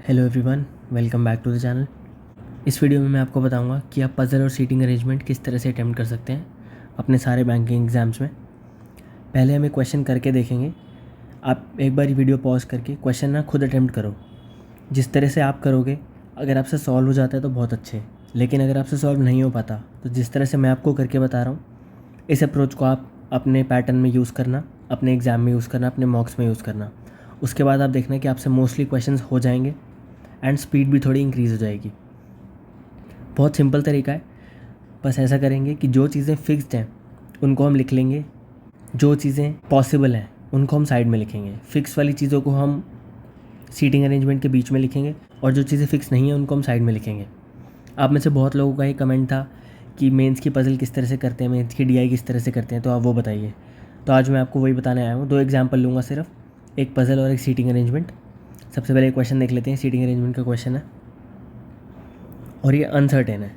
Hello everyone, welcome back to the channel. इस video में मैं आपको बताऊंगा कि आप पज़ल और सीटिंग अरेंजमेंट किस तरह से अटेम्प्ट कर सकते हैं अपने सारे बैंकिंग एग्ज़ाम्स में। पहले हम एक क्वेश्चन करके देखेंगे। आप एक बार वीडियो पॉज करके क्वेश्चन ना खुद अटेम्प्ट करो। जिस तरह से आप करोगे, अगर आपसे सॉल्व हो जाता है तो बहुत अच्छे, लेकिन अगर आपसे सॉल्व नहीं हो पाता तो जिस तरह से मैं आपको करके बता रहा हूँ, इस अप्रोच को आप अपने पैटर्न में यूज़ करना, अपने एग्ज़ाम में यूज़ करना, अपने मॉक्स में यूज़ करना। उसके बाद आप देखना कि आपसे मोस्टली क्वेश्चंस हो जाएंगे एंड स्पीड भी थोड़ी इंक्रीज़ हो जाएगी। बहुत सिंपल तरीका है। बस ऐसा करेंगे कि जो चीज़ें फिक्स्ड हैं उनको हम लिख लेंगे, जो चीज़ें पॉसिबल हैं उनको हम साइड में लिखेंगे। फ़िक्स वाली चीज़ों को हम सीटिंग अरेंजमेंट के बीच में लिखेंगे और जो चीज़ें फ़िक्स नहीं हैं उनको हम साइड में लिखेंगे। आप में से बहुत लोगों का ये कमेंट था कि मेंस की पज़ल किस तरह से करते हैं, मेंस की डीआई किस तरह से करते हैं, तो आप वो बताइए। तो आज मैं आपको वही बताने आया हूँ। 2 एग्जाम्पल लूँगा सिर्फ, एक पज़ल और एक सीटिंग अरेंजमेंट। सबसे पहले एक क्वेश्चन देख लेते हैं। सीटिंग अरेंजमेंट का क्वेश्चन है और ये अनसर्टेन है,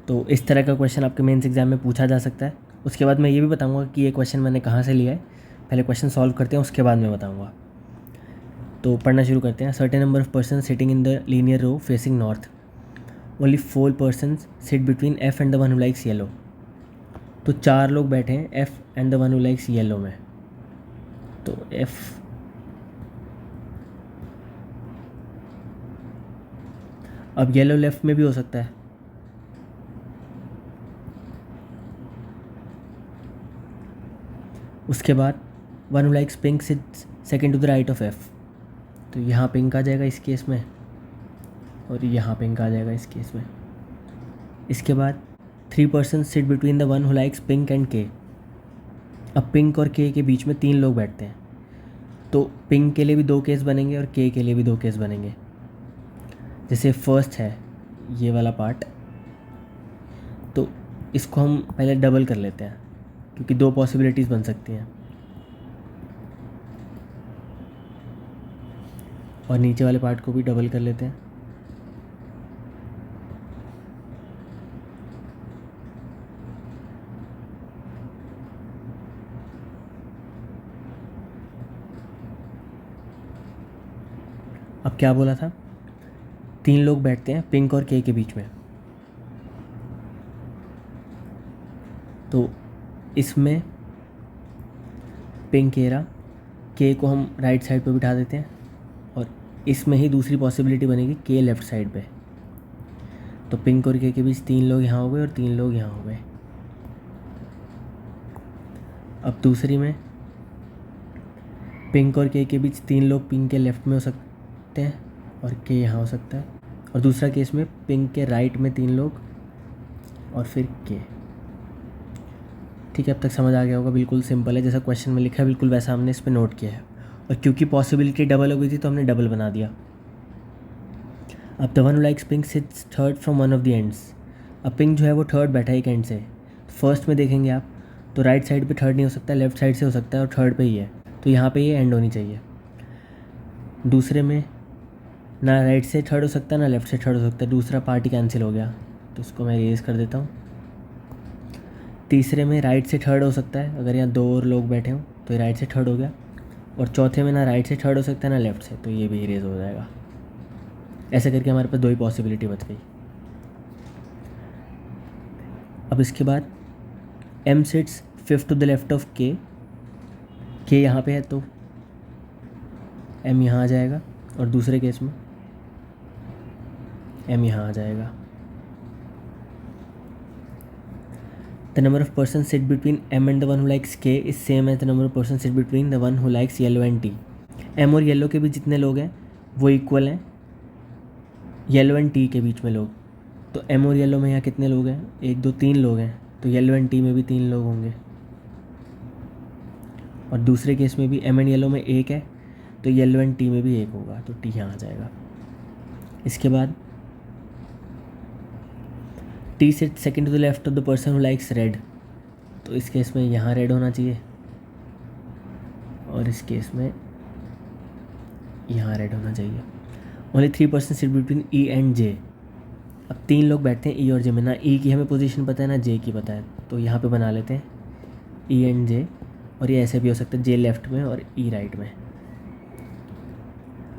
तो इस तरह का क्वेश्चन आपके मेंस एग्जाम में पूछा जा सकता है। उसके बाद मैं ये भी बताऊंगा कि ये क्वेश्चन मैंने कहाँ से लिया है। पहले क्वेश्चन सॉल्व करते हैं, उसके बाद मैं बताऊंगा। तो पढ़ना शुरू करते हैं। Certain number of person sitting in the linear row facing north, only 4 person sit between F and the one who likes yellow. तो 4 लोग बैठे हैं F and the one who likes yellow में। तो एफ, अब येलो लेफ्ट में भी हो सकता है। उसके बाद one who likes pink sits second to the right of F. तो यहाँ पिंक आ जाएगा इस केस में और यहाँ पिंक आ जाएगा इस केस में। इसके बाद 3 person sit between the one who likes pink and के। अब पिंक और के के बीच में 3 लोग बैठते हैं, तो पिंक के लिए भी 2 केस बनेंगे और के लिए भी 2 केस बनेंगे। जैसे फर्स्ट है ये वाला पार्ट, तो इसको हम पहले डबल कर लेते हैं क्योंकि 2 पॉसिबिलिटीज़ बन सकती हैं। और नीचे वाले पार्ट को भी डबल कर लेते हैं। अब क्या बोला था, 3 लोग बैठते हैं पिंक और के बीच में। तो इसमें पिंक एरा, के को हम राइट साइड पे बिठा देते हैं और इसमें ही दूसरी पॉसिबिलिटी बनेगी के लेफ़्ट साइड पे। तो पिंक और के बीच 3 लोग यहाँ हो गए और 3 लोग यहाँ हो गए। अब दूसरी में पिंक और के बीच 3 लोग पिंक के लेफ़्ट में हो सकते हैं और के यहाँ हो सकता है। और दूसरा केस में पिंक के राइट में 3 लोग और फिर के। ठीक है, अब तक समझ आ गया होगा। बिल्कुल सिंपल है, जैसा क्वेश्चन में लिखा है बिल्कुल वैसा हमने इस पर नोट किया है। और क्योंकि पॉसिबिलिटी डबल हो गई थी तो हमने डबल बना दिया। अब the one who likes pink seats third from one of the ends. अब पिंक जो है वो थर्ड बैठा है एक एंड से। फर्स्ट में देखेंगे आप तो राइट साइड पे थर्ड नहीं हो सकता, लेफ्ट साइड से हो सकता है और थर्ड पे ही है, तो यहाँ पे ये एंड होनी चाहिए। दूसरे में ना राइट से थर्ड हो सकता है ना लेफ़्ट से थर्ड हो सकता है, दूसरा पार्ट ही कैंसिल हो गया, तो इसको मैं इरेज कर देता हूँ। तीसरे में राइट से थर्ड हो सकता है, अगर यहाँ 2 और लोग बैठे हों तो ये राइट से थर्ड हो गया। और चौथे में ना राइट से थर्ड हो सकता है ना लेफ़्ट से, तो ये भी इरेज हो जाएगा। ऐसे करके हमारे पास 2 ही पॉसिबिलिटी बच गई। अब इसके बाद M sits fifth to the left of K यहाँ पे है तो एम यहाँ आ जाएगा और दूसरे केस में एम यहाँ आ जाएगा। The number of person sit between M and the one who likes K is same as the number of person sit between the one who likes yellow and T. M और yellow के बीच जितने लोग हैं वो equal हैं yellow and T के बीच में लोग। तो एम और येलो में यहाँ कितने लोग हैं, 1 2 3 लोग हैं, तो येलो एंड टी में भी 3 लोग होंगे। और दूसरे केस में भी एम एंड येलो में 1 है, तो येलो एंड टी में भी 1 होगा, तो टी यहाँ आ जाएगा। इसके बाद T sit second to the left of the person who likes red. तो इस केस में यहाँ रेड होना चाहिए और इस केस में यहाँ रेड होना चाहिए। Only 3 person sit between E and J. अब 3 लोग बैठते हैं ई और जे में, ना ई की हमें पोजीशन पता है ना जे की पता है, तो यहाँ पे बना लेते हैं ई एंड जे। और ये ऐसे भी हो सकता है जे लेफ्ट में और ई राइट में।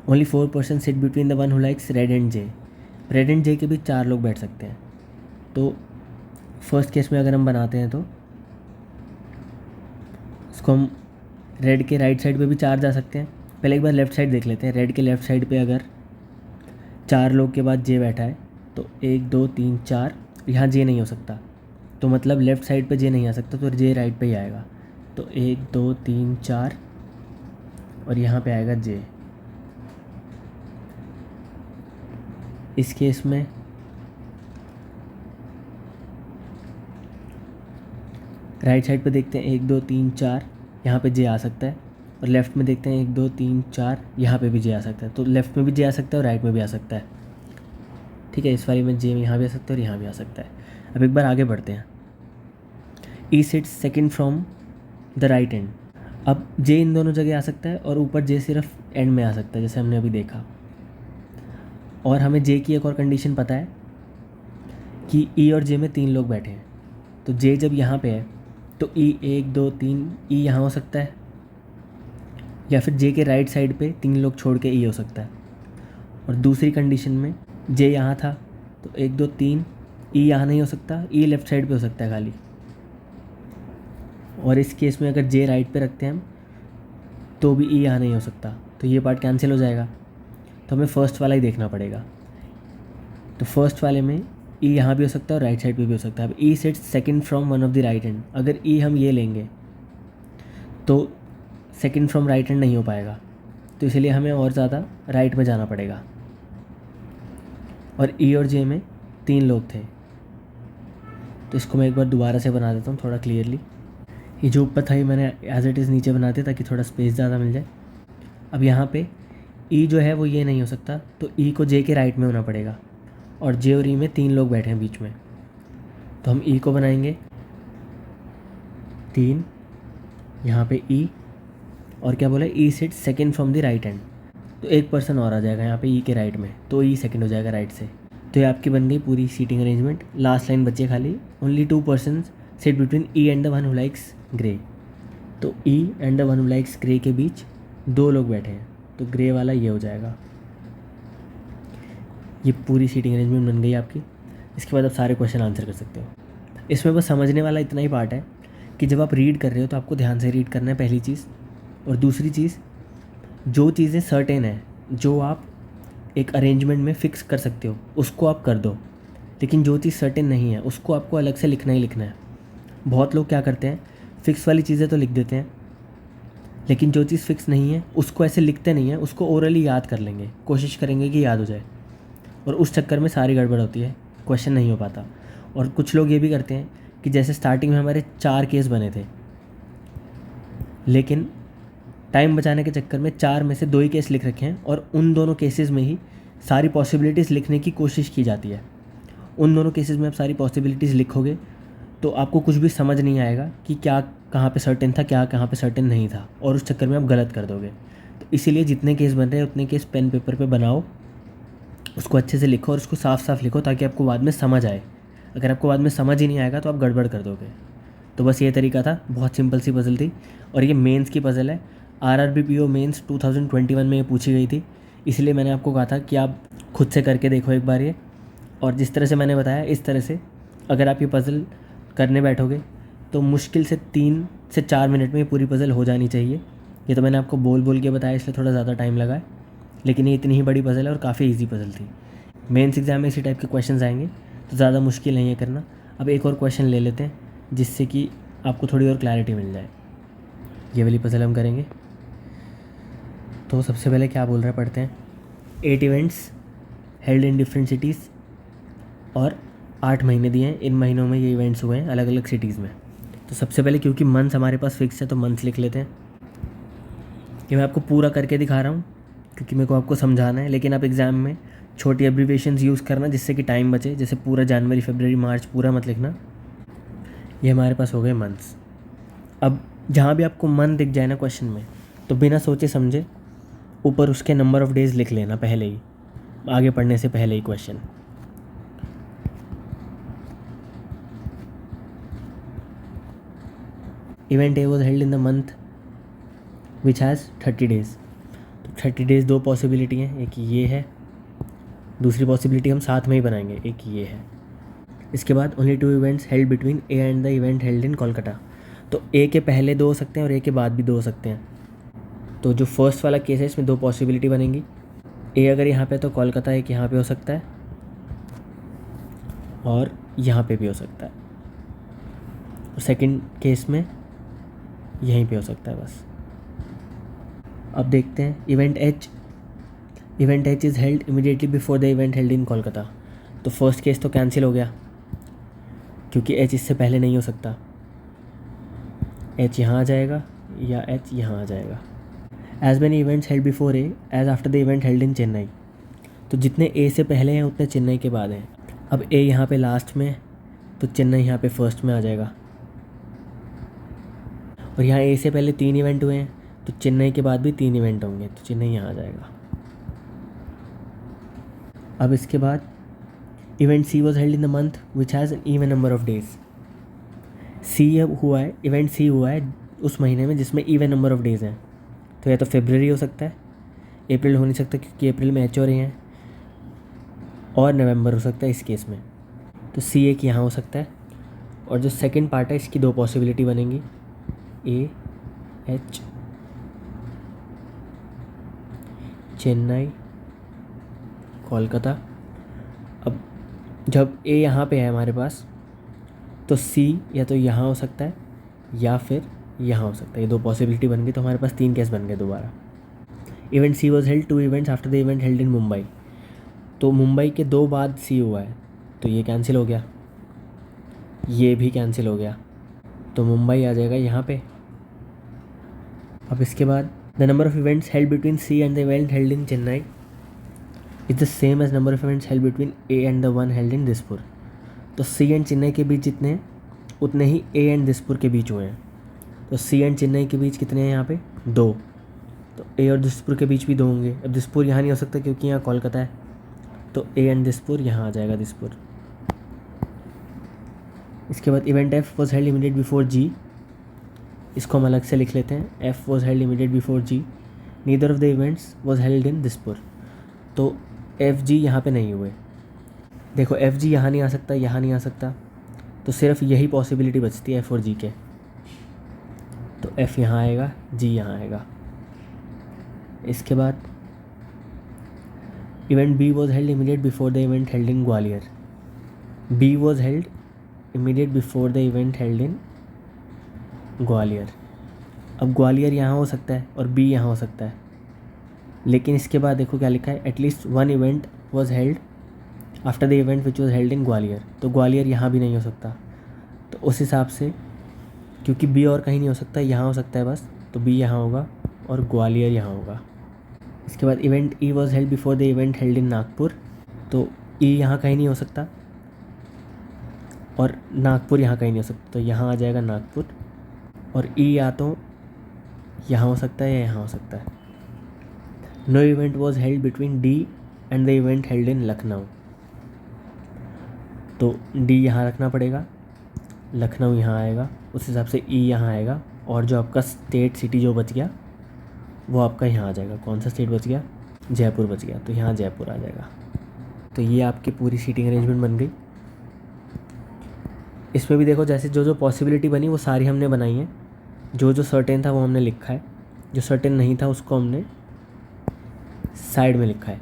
Only 4% sit between the one who likes red and J. Red and J के बीच 4 लोग बैठ सकते हैं। तो फर्स्ट केस में अगर हम बनाते हैं तो इसको हम रेड के राइट साइड पे भी 4 जा सकते हैं। पहले एक बार लेफ़्ट साइड देख लेते हैं। रेड के लेफ़्ट साइड पे अगर 4 लोग के बाद जे बैठा है तो 1 2 3 4, यहाँ जे नहीं हो सकता, तो मतलब लेफ़्ट साइड पे जे नहीं आ सकता, तो जे राइट पे ही आएगा। तो 1 2 3 4 और यहाँ पे आएगा जे। इस केस में राइट साइड पे देखते हैं 1 2 3 4, यहाँ पे जे आ सकता है, और लेफ़्ट में देखते हैं 1 2 3 4, यहाँ पे भी जे आ सकता है। तो लेफ़्ट में भी जे आ सकता है और राइट में भी आ सकता है। ठीक है, इस वाली में जे यहाँ भी आ सकता है और यहाँ भी आ सकता है। अब एक बार आगे बढ़ते हैं। E sits second from the right end. अब जे इन दोनों जगह आ सकता है और ऊपर जे सिर्फ एंड में आ सकता है, जैसे हमने अभी देखा। और हमें जे की एक और कंडीशन पता है कि ई और जे में 3 लोग बैठे हैं। तो जे जब यहाँ पे है तो ई 1 2 3 ई यहाँ हो सकता है, या फिर जे के राइट साइड पे 3 लोग छोड़ के ई हो सकता है। और दूसरी कंडीशन में जे यहाँ था तो 1 2 3 ई यहाँ नहीं हो सकता, ई लेफ़्ट साइड पे हो सकता है खाली। और इस केस में अगर जे राइट पे रखते हैं हम तो भी ई यहाँ नहीं हो सकता, तो ये पार्ट कैंसिल हो जाएगा। तो हमें फर्स्ट वाला ही देखना पड़ेगा। तो फर्स्ट वाले में ई यहाँ भी हो सकता है और राइट साइड पे भी हो सकता है। अब E sits second from one of the right hand. अगर ई हम ये लेंगे तो सेकंड फ्रॉम राइट हैंड नहीं हो पाएगा, तो इसलिए हमें और ज़्यादा राइट में जाना पड़ेगा। और ई और जे में 3 लोग थे, तो इसको मैं एक बार दोबारा से बना देता हूँ थोड़ा क्लियरली। ये जो ऊपर था ये मैंने एज इट इज़ नीचे बना दिया ताकि थोड़ा स्पेस ज़्यादा मिल जाए। अब यहाँ पे ई जो है वो ये नहीं हो सकता, तो ई को जे के राइट में होना पड़ेगा, और जे और ई में 3 लोग बैठे हैं बीच में। तो हम ई को बनाएंगे 3, यहाँ पे ई, और क्या बोला, E sit second from the right hand. तो एक पर्सन और आ जाएगा यहाँ पे ई के राइट में, तो ई सेकेंड हो जाएगा राइट से। तो ये आपकी बन गई पूरी सीटिंग अरेंजमेंट। लास्ट लाइन बची है खाली, only 2 persons sit between E and the one who likes grey. तो E and the one who likes grey के बीच 2 लोग बैठे हैं, तो ग्रे वाला ये हो जाएगा। ये पूरी सीटिंग अरेंजमेंट बन गई आपकी। इसके बाद आप सारे क्वेश्चन आंसर कर सकते हो। इसमें बस समझने वाला इतना ही पार्ट है कि जब आप रीड कर रहे हो तो आपको ध्यान से रीड करना है, पहली चीज़। और दूसरी चीज़, जो चीज़ें सर्टेन है, जो आप एक अरेंजमेंट में फ़िक्स कर सकते हो, उसको आप कर दो। लेकिन जो चीज़ सर्टेन नहीं है उसको आपको अलग से लिखना ही लिखना है। बहुत लोग क्या करते हैं, फ़िक्स वाली चीज़ें तो लिख देते हैं, लेकिन जो चीज़ फ़िक्स नहीं है उसको ऐसे लिखते नहीं हैं, उसको ओरली याद कर लेंगे, कोशिश करेंगे कि याद हो जाए, और उस चक्कर में सारी गड़बड़ होती है, क्वेश्चन नहीं हो पाता। और कुछ लोग ये भी करते हैं कि जैसे स्टार्टिंग में हमारे 4 केस बने थे, लेकिन टाइम बचाने के चक्कर में 4 में से 2 ही केस लिख रखे हैं, और उन दोनों केसेस में ही सारी पॉसिबिलिटीज़ लिखने की कोशिश की जाती है। उन दोनों केसेस में आप सारी पॉसिबिलिटीज़ लिखोगे तो आपको कुछ भी समझ नहीं आएगा कि क्या कहाँ पे सर्टेन था, क्या कहाँ पे सर्टेन नहीं था, और उस चक्कर में आप गलत कर दोगे। तो इसीलिए जितने केस बन रहे हैं उतने केस पेन पेपर पे बनाओ, उसको अच्छे से लिखो और उसको साफ साफ लिखो ताकि आपको बाद में समझ आए। अगर आपको बाद में समझ ही नहीं आएगा तो आप गड़बड़ कर दोगे। तो बस ये तरीका था, बहुत सिंपल सी पज़ल थी, और ये मेंस की पज़ल है। आरआरबी पीओ मेंस 2021 में ये पूछी गई थी, इसलिए मैंने आपको कहा था कि आप खुद से करके देखो एक बार ये। और जिस तरह से मैंने बताया इस तरह से अगर आप ये पज़ल करने बैठोगे तो मुश्किल से 3 से 4 मिनट में ये पूरी पज़ल हो जानी चाहिए। ये तो मैंने आपको बोल बोल के बताया इसलिए थोड़ा ज़्यादा टाइम लगा है, लेकिन ये इतनी ही बड़ी पज़ल है और काफ़ी इजी पज़ल थी। मेंस एग्ज़ाम में इसी टाइप के क्वेश्चंस आएंगे तो ज़्यादा मुश्किल नहीं है करना। अब एक और क्वेश्चन ले लेते हैं जिससे कि आपको थोड़ी और क्लैरिटी मिल जाए। ये वाली पज़ल हम करेंगे। तो सबसे पहले क्या बोल रहे हैं, पढ़ते हैं। 8 events held in different cities, और 8 महीने दिए हैं, इन महीनों में ये इवेंट्स हुए हैं अलग अलग सिटीज़ में। तो सबसे पहले क्योंकि मंथ्स हमारे पास फिक्स है तो मंथ्स लिख लेते हैं। ये मैं आपको पूरा करके दिखा रहा हूँ क्योंकि मेरे को आपको समझाना है, लेकिन आप एग्ज़ाम में छोटी एब्रीविएशंस यूज़ करना जिससे कि टाइम बचे। जैसे पूरा जनवरी फरवरी मार्च पूरा मत लिखना। ये हमारे पास हो गए मंथ्स। अब जहाँ भी आपको मंथ दिख जाए ना क्वेश्चन में, तो बिना सोचे समझे ऊपर उसके नंबर ऑफ़ डेज़ लिख लेना पहले ही, आगे पढ़ने से पहले ही question. Event A was held in the month which has 30 days. तो 30 डेज़ दो पॉसिबिलिटी हैं, एक ये है, दूसरी पॉसिबिलिटी हम साथ में ही बनाएंगे, एक ये है। इसके बाद only 2 events held between A and the event held इन कोलकाता। तो ए के पहले 2 हो सकते हैं और ए के बाद भी 2 हो सकते हैं। तो जो फर्स्ट वाला केस है इसमें 2 पॉसिबिलिटी बनेंगी। ए अगर यहाँ पे तो कोलकाता एक यहाँ पे हो सकता है और यहाँ पे भी हो सकता है। और सेकंड केस में यहीं पे हो सकता है बस। अब देखते हैं event H is held immediately before the event held इन कोलकाता। तो फर्स्ट केस तो कैंसिल हो गया क्योंकि एच इससे पहले नहीं हो सकता। एच यहाँ आ जाएगा या एच यहाँ आ जाएगा। As many events held before A as after the event held in Chennai. तो जितने ए से पहले हैं उतने चेन्नई के बाद हैं। अब ए यहाँ पे लास्ट में तो चेन्नई यहाँ पे फर्स्ट में आ जाएगा। और यहाँ ए से पहले 3 इवेंट हुए हैं तो चेन्नई के बाद भी 3 इवेंट होंगे तो चेन्नई यहाँ आ जाएगा। अब इसके बाद event C was held in the month which has an even number of days. C हुआ है, इवेंट सी हुआ है उस महीने में जिसमें इवन नंबर ऑफ डेज़ हैं। तो या तो फरवरी हो सकता है, अप्रैल हो नहीं सकता क्योंकि अप्रैल में एच हो रहे हैं, और नवंबर हो सकता है इस केस में। तो सी एक यहाँ हो सकता है। और जो सेकंड पार्ट है इसकी 2 पॉसिबिलिटी बनेंगी, ए एच चेन्नई कोलकाता। अब जब ए यहाँ पे है हमारे पास तो सी या तो यहाँ हो सकता है या फिर यहाँ हो सकता है। ये 2 पॉसिबिलिटी बन गई तो हमारे पास 3 केस बन गए दोबारा। Event C was held 2 events after the event held in Mumbai. तो मुंबई के 2 बाद सी हुआ है तो ये कैंसिल हो गया, ये भी कैंसिल हो गया तो मुंबई आ जाएगा यहाँ पे। अब इसके बाद the number of events held between C and the event held in Chennai is the same as number of events held between A and the one held in Dispur. तो सी एंड चेन्नई के बीच जितने हैं उतने ही ए एंड दिसपुर के बीच हुए हैं। तो सी एंड चेन्नई के बीच कितने हैं यहाँ पे 2, तो ए और दिसपुर के बीच भी 2 होंगे। अब दिसपुर यहाँ नहीं हो सकता क्योंकि यहाँ कोलकाता है तो ए एंड दिसपुर यहाँ आ जाएगा दिसपुर। इसके बाद event F was held immediate before G. इसको हम अलग से लिख लेते हैं, F was held immediate before G neither of the events was held in Dispur. तो एफ जी यहाँ पे नहीं हुए। देखो एफ जी यहाँ नहीं आ सकता, यहाँ नहीं आ सकता, तो सिर्फ यही पॉसिबिलिटी बचती है एफ और जी के। तो एफ यहाँ आएगा, जी यहाँ आएगा। इसके बाद event B was held immediate before the event held in Gwalior. B was held immediate before the event held in Gwalior. अब ग्वालियर यहाँ हो सकता है और बी यहाँ हो सकता है, लेकिन इसके बाद देखो क्या लिखा है, at least 1 event was held after the event which was held in Gwalior. तो ग्वालियर यहाँ भी नहीं हो सकता। तो उस हिसाब से क्योंकि बी और कहीं नहीं हो सकता, यहाँ हो सकता है बस, तो बी यहाँ होगा और ग्वालियर यहाँ होगा। इसके बाद event E was held before the event held इन नागपुर। तो ई यहाँ कहीं नहीं हो सकता और नागपुर यहाँ कहीं नहीं हो सकता, तो यहाँ आ जाएगा नागपुर। और ई या तो यहाँ हो सकता है या यहाँ हो सकता है। No event was held between D and the event held इन लखनऊ। तो डी यहाँ रखना पड़ेगा, लखनऊ यहाँ आएगा, उस हिसाब से ई यहाँ आएगा। और जो आपका स्टेट सिटी जो बच गया वो आपका यहाँ आ जाएगा। कौन सा स्टेट बच गया? जयपुर बच गया, तो यहाँ जयपुर आ जाएगा। तो ये आपकी पूरी सीटिंग अरेंजमेंट बन गई। इसमें भी देखो जैसे जो जो पॉसिबिलिटी बनी वो सारी हमने बनाई है। जो जो सर्टेन था वो हमने लिखा है, जो सर्टेन नहीं था उसको हमने साइड में लिखा है।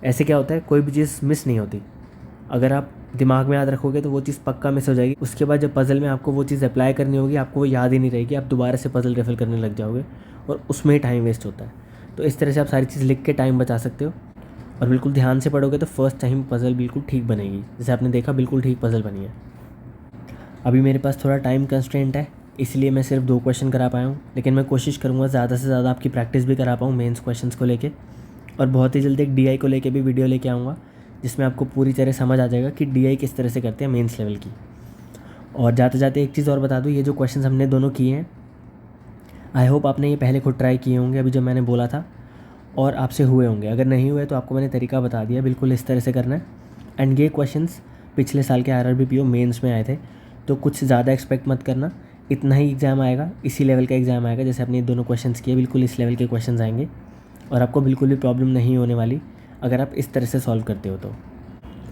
ऐसे क्या होता है, कोई भी चीज़ मिस नहीं होती। अगर आप दिमाग में याद रखोगे तो वो चीज़ पक्का मिस हो जाएगी। उसके बाद जब पज़ल में आपको वो चीज़ अप्लाई करनी होगी आपको वो याद ही नहीं रहेगी, आप दोबारा से पज़ल रेफर करने लग जाओगे और उसमें ही टाइम वेस्ट होता है। तो इस तरह से आप सारी चीज़ लिख के टाइम बचा सकते हो और बिल्कुल ध्यान से पढ़ोगे तो फर्स्ट टाइम पज़ल बिल्कुल ठीक बनेगी। जैसे आपने देखा बिल्कुल ठीक पज़ल बनी है। अभी मेरे पास थोड़ा टाइम कंस्ट्रेंट है इसलिए मैं सिर्फ 2 क्वेश्चन करा पाया हूँ, लेकिन मैं कोशिश करूँगा ज़्यादा से ज़्यादा आपकी प्रैक्टिस भी करा पाऊँ मेंस क्वेश्चंस को लेके। और बहुत ही जल्दी एक डीआई को लेके भी वीडियो लेके आऊँगा जिसमें आपको पूरी तरह समझ आ जाएगा कि डीआई किस तरह से करते हैं मेंस लेवल की। और जाते जाते एक चीज़ और बता दूँ, ये जो क्वेश्चंस हमने दोनों किए हैं आई होप आपने ये पहले खुद ट्राई किए होंगे अभी जब मैंने बोला था, और आपसे हुए होंगे। अगर नहीं हुए तो आपको मैंने तरीका बता दिया, बिल्कुल इस तरह से करना है। एंड ये क्वेश्चंस पिछले साल के RRBPO मेंस में आए थे, तो कुछ ज़्यादा एक्सपेक्ट मत करना। इतना ही एग्ज़ाम आएगा, इसी लेवल का एग्ज़ाम आएगा। जैसे आपने ये दोनों क्वेश्चंस किए बिल्कुल इस लेवल के क्वेश्चंस आएंगे। और आपको बिल्कुल भी प्रॉब्लम नहीं होने वाली अगर आप इस तरह से सॉल्व करते हो तो।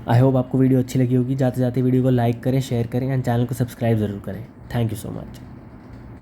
आई होप आपको वीडियो अच्छी लगी होगी। जाते जाते वीडियो को लाइक करें, शेयर करें एंड चैनल को सब्सक्राइब ज़रूर करें। Thank you so much.